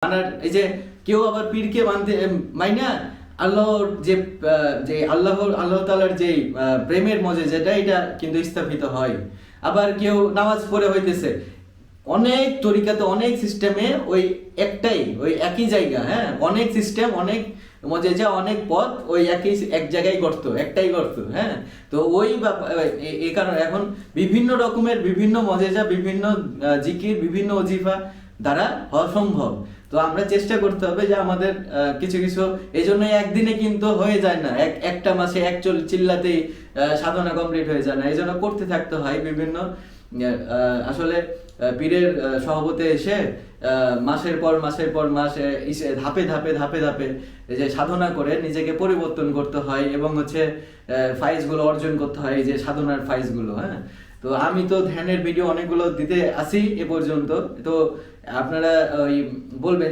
মানার এই যে কেউ আবার পীরকে মানতে মাইনা আল্লাহর যে আল্লাহ তাআলার যে প্রেমের মজে যেটা এটা কিন্তু স্থাপিত হয়। আবার কেউ নামাজ পড়ে হইতেছে অনেক তরিকাতে অনেক সিস্টেমে ওই একই জায়গা, হ্যাঁ, অনেক সিস্টেম অনেক মজেজা অনেক পথ ওই এক জায়গায় একটাই গর্ত, হ্যাঁ। তো ওই এই কারণে এখন বিভিন্ন রকমের বিভিন্ন মজেজা বিভিন্ন জিকির বিভিন্ন ওজিফা দ্বারা হওয়া সম্ভব। তো আমরা চেষ্টা করতে হবে যে আমাদের কিছু কিছু এই জন্য একদিনে কিন্তু হয়ে যায় না, একটা মাসে চিল্লাতেই সাধনা কমপ্লিট হয়ে যায় না, এই জন্য করতে থাকতে হয় বিভিন্ন আসলে পীরের সহবতে এসে মাসের পর মাস ধাপে ধাপে এই যে সাধনা করে নিজেকে পরিবর্তন করতে হয় এবং হচ্ছে ফাইজগুলো অর্জন করতে হয়, এই যে সাধনার ফাইজগুলো, হ্যাঁ। তো আমি তো ধ্যানের ভিডিও অনেকগুলো দিতে আসি এ পর্যন্ত, তো আপনারা ওই বলবেন